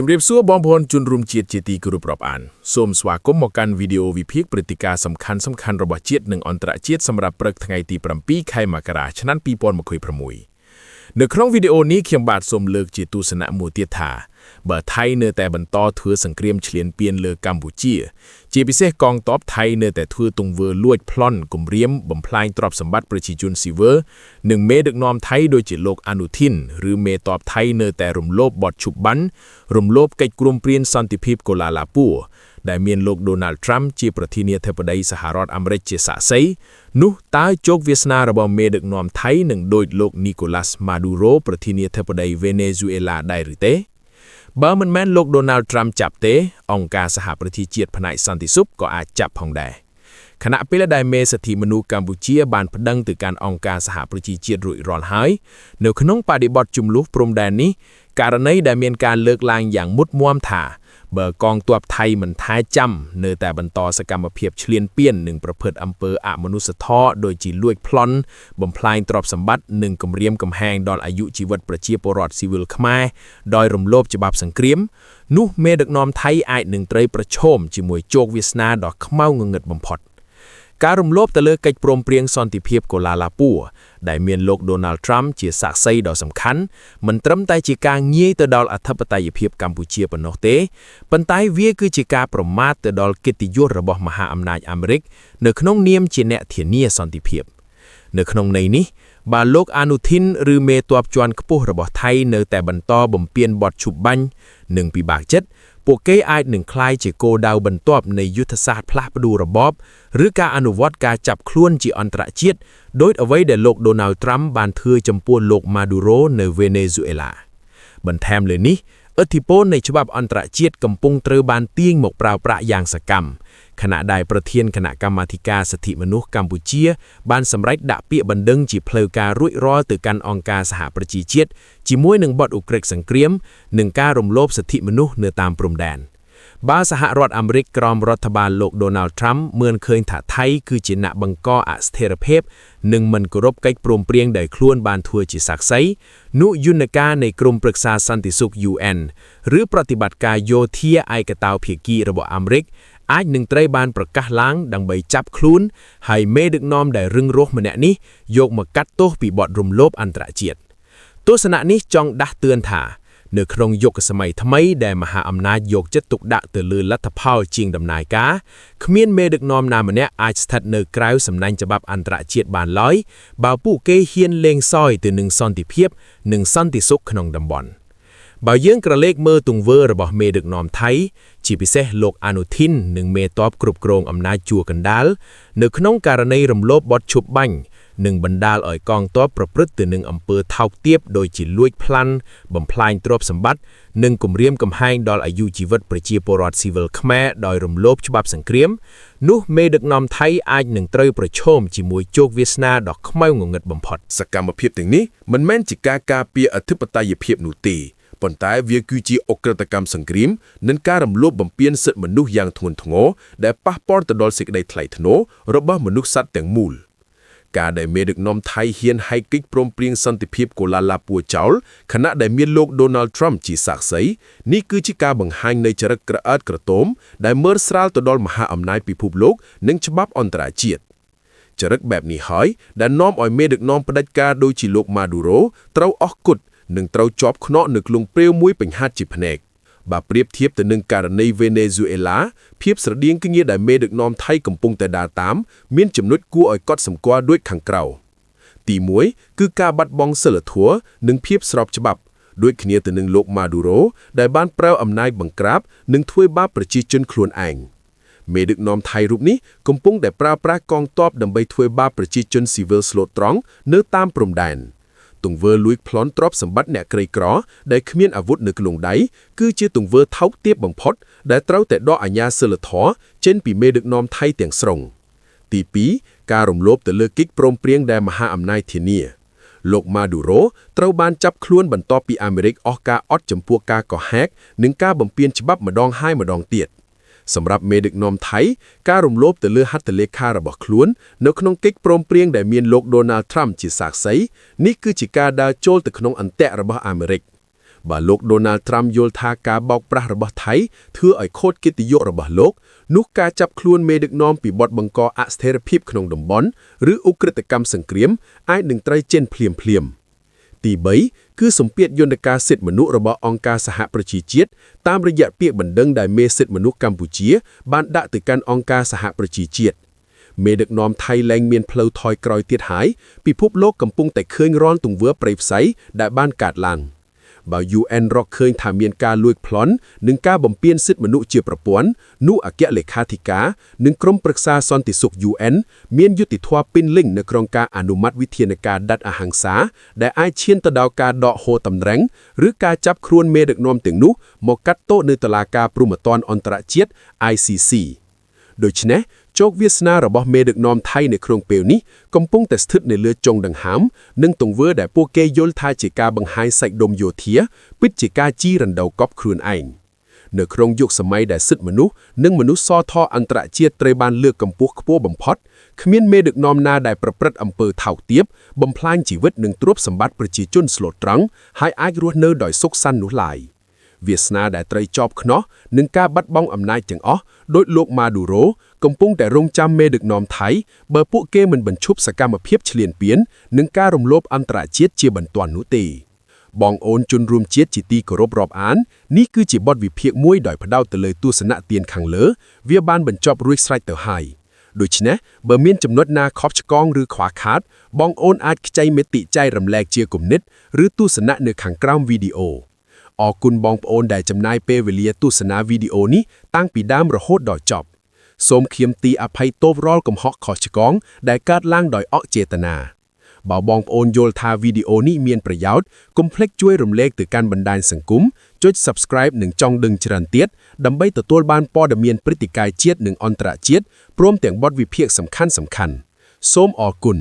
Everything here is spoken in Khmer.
ជំរាបសួរបងប្អូនជនរួមជាតិជាទីគោរពរាប់អានសូមស្វាគមន៍មកកាន់វីដេអូវិភាគព្រឹត្តិការណ៍សំខាន់ៗរបស់ជាតិនិងអន្តរជាតិសម្រាប់ព្រឹកថ្ងៃទី7ខែមករាឆ្នាំ2026នៅក្នុងវីដេអូនេះខ្ញុំបាទសូមលើកជាទស្សនៈមួយទៀតថាបើថៃនៅតែបន្តធ្វើសង្គ្រាមឈ្លានពានលើកម្ពុជាជាពិសេសកងទ័ពថៃនៅតែធ្វើទង្វើលួចប្លន់គំរាមបំផ្លាញទ្រព្យសម្បត្តិប្រជាជនស៊ីវិលនិងមេដឹកនាំថៃដូចជាលោកអនុทิនឬមេទ័ពថៃនៅតែរំលោភបទឈប់បាញ់រំលោភកិច្ចព្រមព្រៀងសន្តិភាពកូឡាឡាពូដែលមានលោក Donald Trump ជាប្រធានាធិបតីសហរដ្ឋអាមេរិកជាសាក្សីនោះតើជោគវាសនារបស់មេដឹកនាំថៃនឹងដូចលោក Nicolas Maduro ប្រធានាធិបតី Venezuela ដែរឬទេបើមិនមែនលោក Donald Trump ចាប់ទេអង្គការសហប្រជាជាតិផ្នែកសន្តិសុខក៏អាចចាប់ផងដែរខណៈពេលដែលមេសិទ្ធិមនុស្សកម្ពុជាបានប្តឹងទៅកាន់អង្គការសហប្រជាជាតិរួចរាល់ហើយនៅក្នុងបដិបត្តិជម្លោះព្រំដែននេះករណីដែលមានការលើកឡើងយ៉ាងមុតមមថាបើកងទ័ពថៃមិនថែចាំនៅតែបន្តសកម្មភាពឈ្លានពាននិងប្រព្រឹត្តអំពើអមនុស្សធម៌ដូចជាលួចប្លន់បំផ្លាញទ្រព្យសម្បត្តិនិងគំរាមកំហែងដល់អាយុជីវិតប្រជាពលរដ្ឋស៊ីវិលខ្មែរដោយរំលោភច្បាប់សង្គ្រាមនោះមេដឹកនាំថៃអាចនឹងត្រូវប្រឈមជាមួយជោគវាសនាដ៏ខ្មៅងងឹតបំផុតការរំលោភទៅលើកិច្ចព្រមព្រៀងសន្តិភាពកូឡាឡាពូដែលមានលោក Donald Trump ជាសាក្សីដ៏សំខាន់មិនត្រឹមតែជាការងាយទៅដល់អធិបតេយ្យភាពកម្ពុជាប៉ុណ្ណោះទេប៉ុន្តែវាគឺជាការប្រមាថទៅដល់កិត្តិយសរបស់មហាអំណាចអាមេរិកនៅក្នុងនាមជាអ្នកធានាសន្តិភាពនៅក្នុងន័យនេះបើលោកអនុทินឬមេទ័ពជាន់ខ្ពស់របស់ថៃនៅតែបន្តបំពានបទឈប់បាញ់និងពិបាកចិត្តពួកគេអាចនឹងក្លាយជាគោលដៅបន្ទាប់នៃយុទ្ធសាស្ត្រផ្លាស់ប្តូររបបឬការអនុវត្តការចាប់ខ្លួនជាអន្តរជាតិដោយអ្វីដែលលោក Donald Trump បានធ្វើចំពោះលោក Maduro នៅ Venezuela បន្ថែមលើនេះឥទ្ធិពលនៃច្បាប់អន្តរជាតិកំពុងត្រូវបានទាញមកប្រើប្រាស់យ៉ាងសកម្មខណៈដែលប្រធានគណៈកម្មាធិការសិទ្ធិមនុស្សកម្ពុជាបានសម្រេចដាក់ពាក្យបណ្ដឹងជាផ្លូវការរួចរាល់ទៅកាន់អង្គការសហប្រជាជាតិជាមួយនឹងបទឧក្រិដ្ឋសង្គ្រាមនិងការរំលោភសិទ្ធិមនុស្សនៅតាមព្រំដែនបើសហរដ្ឋអាមេរិកក្រោមរដ្ឋបាលលោក Donald Trump មើលឃើញថាថៃគឺជាអ្នកបង្កអស្ថិរភាពនិងមិនគោរពកិច្ចព្រមព្រៀងដែលខ្លួនបានធ្វើជាសាក្សីនោះយន្តការនៃក្រមប្រឹក្សាសន្តិសុខ UN ឬប្រតិបត្តិការយោធាឯកតោភាគីរបស់អាមេរិកអាចនឹងត្រូវបានប្រកាសឡើងដើម្បីចាប់ខ្លួនហើយមេដឹកនាំដែលរឹងរូសម្នាក់នេះយកមកកាត់ទោសពីបទរំលោភអន្តរជាតិទស្សនៈនេះចង់ដាស់តឿនថានៅក្នុងយុគសម័យថ្មីដែលមហាអំណាចយកចិត្តទុកដាក់ទៅលើលទ្ធផលជាងដំណើរការគ្មានមេដឹកនាំណាម្នាក់អាចស្ថិតនៅក្រៅសំណាញ់ច្បាប់អន្តរជាតិបានឡើយបើពួកគេហ៊ានលេងសើចទៅនឹងសន្តិភាពនិងសន្តិសុខក្នុងតំបន់បើយើងក្រឡេកមើលទង្វើរបស់មេដឹកនាំថៃជាពិសេសលោកអនុทินនិងមេទ័ពគ្រប់គ្រងអំណាចជួរកណ្ដាលនៅក្នុងករណីរំលោភបទឈប់បាញ់និងបណ្ដាលឲ្យកងទ័ពប្រព្រឹត្តទៅនឹងអំពើថោកទាបដូចជាលួចប្លន់បំផ្លាញទ្រព្យសម្បត្តិនិងគំរាមកំហែងដល់អាយុជីវិតប្រជាពលរដ្ឋស៊ីវិលខ្មែរដោយរំលោភច្បាប់សង្គ្រាមនោះមេដឹកនាំថៃអាចនឹងត្រូវប្រឈមជាមួយជោគវាសនាដ៏ខ្មៅងងឹតបំផុតសកម្មភាពទាំងនេះមិនមែនជាការការពារអធិបតេយ្យភាពនោះទេប៉ុន្តែវាគឺជាអក្រិតកម្មសង្គ្រាមនិងការរំលោភបំពានសិទ្ធិមនុស្សយ៉ាងធ្ងន់ធ្ងរដែលប៉ះពាល់ទៅដល់សេចក្តីថ្លៃថ្នូររបស់មនុស្សសត្វទាំងមូលការដែលមេដឹកនាំថៃហ៊ានហែកកិច្ចព្រមព្រៀងសន្តិភាពកូឡាឡាពូចោលខណៈដែលមានលោក Donald Trump ជាសាក្សីនេះគឺជាការបង្ហាញនៃចរិតក្រអើតក្រទមដែលមើលស្រាលទៅដល់មហាអំណាចពិភពលោកនិងច្បាប់អន្តរជាតិចរិតបែបនេះហើយដែលនាំឲ្យមេដឹកនាំផ្ដាច់ការដូចជាលោក Maduro ត្រូវអស់គត់និងត្រូវជាប់ខ្នក់នៅក្នុងព្រាវមួយបញ្ហាត់ជាភ្នែកបើប្រៀបធៀបទៅនឹងករណី Venezuela ភាពស្រដៀងគ្នាដែលមេដឹកនាំថៃកំពុងតែដើរតាមមានចំណុចគួរឲ្យកត់សម្គាល់ដូចខាងក្រោមទី1គឺការបាត់បង់សីលធម៌និងភាពស្របច្បាប់ដូចគ្នាទៅនឹងលោក Maduro ដែលបានប្រើអំណាចបង្ក្រាបនិងធ្វើបាបប្រជាជនខ្លួនឯងមេដឹកនាំថៃរូបនេះកំពុងតែប្រើប្រាស់កងទ័ពដើម្បីធ្វើបាបប្រជាជនស៊ីវិលស្លូតត្រង់នៅតាមព្រំដែនទង្វើលួចប្លន់ទ្រព្យសម្បត្តិអ្នកក្រីក្រដែលគ្មានអាវុធនៅក្នុងដៃគឺជាទង្វើថោកទាបបំផុតដែលត្រូវតែដកអាជ្ញាសិលធម៌ចេញពីមេដឹកនាំថៃទាំងស្រុងទី2ការរំលោភទៅលើកិច្ចព្រមព្រៀងដែលមហាអំណាចធានាលោក Maduro ត្រូវបានចាប់ខ្លួនបន្ទាប់ពីអាមេរិកអស់ការអត់ចំពោះការកោះហែកនិងការបំពានច្បាប់ម្ដងហើយម្ដងទៀតសម្រាប់មេដឹកនាំថៃការរំលោភទៅលើហត្ថលេខារបស់ខ្លួននៅក្នុងកិច្ចព្រមព្រៀងដែលមានលោក Donald Trump ជាសាក្សីនេះគឺជាការដើរចូលទៅក្នុងអន្ទាក់របស់អាមេរិក បើលោក Donald Trump យល់ថាការបោកប្រាស់របស់ថៃធ្វើឲ្យខូចកិត្តិយសរបស់លោកនោះការចាប់ខ្លួនមេដឹកនាំពីបទបង្កអស្ថិរភាពក្នុងតំបន់ឬឧក្រិដ្ឋកម្មសង្គ្រាមអាចនឹងត្រូវចេញភ្លាមៗទី3គឺសម្ពាធយន្តការសិទ្ធិមនុស្សរបស់អង្គការសហប្រជាជាតិតាមរយៈពាក្យបណ្ដឹងដែលមេសិទ្ធិមនុស្សកម្ពុជាបានដាក់ទៅកាន់អង្គការសហប្រជាជាតិមេដឹកនាំថៃលែងមានផ្លូវថយក្រោយទៀតហើយពិភពលោកកំពុងតែឃើញរាល់ទង្វើប្រៃផ្សៃដែលបានកើតឡើងបើ UN រកឃើញថាមានការលួចប្លន់និងការបំពានសិទ្ធិមនុស្សជាប្រព័ន្ធនោះអគ្គលេខាធិការនិងក្រុមប្រឹក្សាសន្តិសុខ UN មានយុត្តិធម៌ពេញលេញនៅក្នុងការអនុម័តវិធានការដាច់អហិង្សាដែលអាចឈានទៅដល់ការដកហូរតម្រឹងឬការចាប់ខ្លួនមេដឹកនាំទាំងនោះមកកាត់ទោសនៅតុលាការព្រហ្មទណ្ឌអន្តរជាតិ ICC ដូច្នេះជោគវាសនារបស់មេដឹកនាំថៃនៅក្នុងពេលនេះកំពុងតែស្ថិតនៅលើចុងដង្ហើមនិងទង្វើដែលពួកគេយល់ថាជាការបង្ហាញសាច់ដុំយោធាពិតជាការជីរណ្ដៅកប់ខ្លួនឯងនៅក្នុងយុគសម័យដែលសិទ្ធិមនុស្សនិងមនុស្សសធម៌អន្តរជាតិត្រូវបានលើកកម្ពស់ខ្ពស់បំផុតគ្មានមេដឹកនាំណាដែលប្រព្រឹត្តអំពើថោកទាបបំផ្លាញជីវិតនិងទ្រព្យសម្បត្តិប្រជាជនស្លូតត្រង់ហើយអាចរស់នៅដោយសុខសាន្តនោះឡើយវាសនាដែលត្រូវជាប់ខ្នោះនឹងការបាត់បង់អំណាចទាំងអស់ដោយលោកម៉ាឌូរ៉ូកំពុងតែរងចាំមេដឹកនាំថៃបើពួកគេមិនបញ្ឈប់សកម្មភាពឈ្លានពាននិងការរំលោភអន្តរជាតិជាបន្ទាន់នោះទេបងអូនជនរួមជាតិជាទីគោរពរាប់អាននេះគឺជាបទវិភាគមួយដោយផ្ដោតទៅលើទស្សនៈទានខាងលើវាបានបញ្ចប់រួចស្រេចទៅហើយដូច្នេះបើមានចំណុចណាខកឆ្គងឬខ្វះខាតបងអូនអាចខ្ចីមតិចែករំលែកជាគំនិតឬទស្សនៈនៅខាងក្រោមវីដេអូអរគុណបងប្អូនដែលចំណាយពេលវេលាទស្សនាវីដេអូនេះតាំងពីដើមរហូតដល់ចប់សូមខៀមទីអភ័យទោសរាល់កំហុសខុសឆ្គងដែលកើតឡើងដោយអចេតនាបើបងប្អូនយល់ថាវីដេអូនេះមានប្រយោជន៍កុំភ្លេចជួយរំលែកទៅកាន់បណ្ដាញសង្គមចុច Subscribe និងចង់ដឹងច្រើនទៀតដើម្បីទទួលបានព័ត៌មានព្រឹត្តិការណ៍ជាតិនិងអន្តរជាតិព្រមទាំងបទវិភាគសំខាន់ៗសូមអរគុណ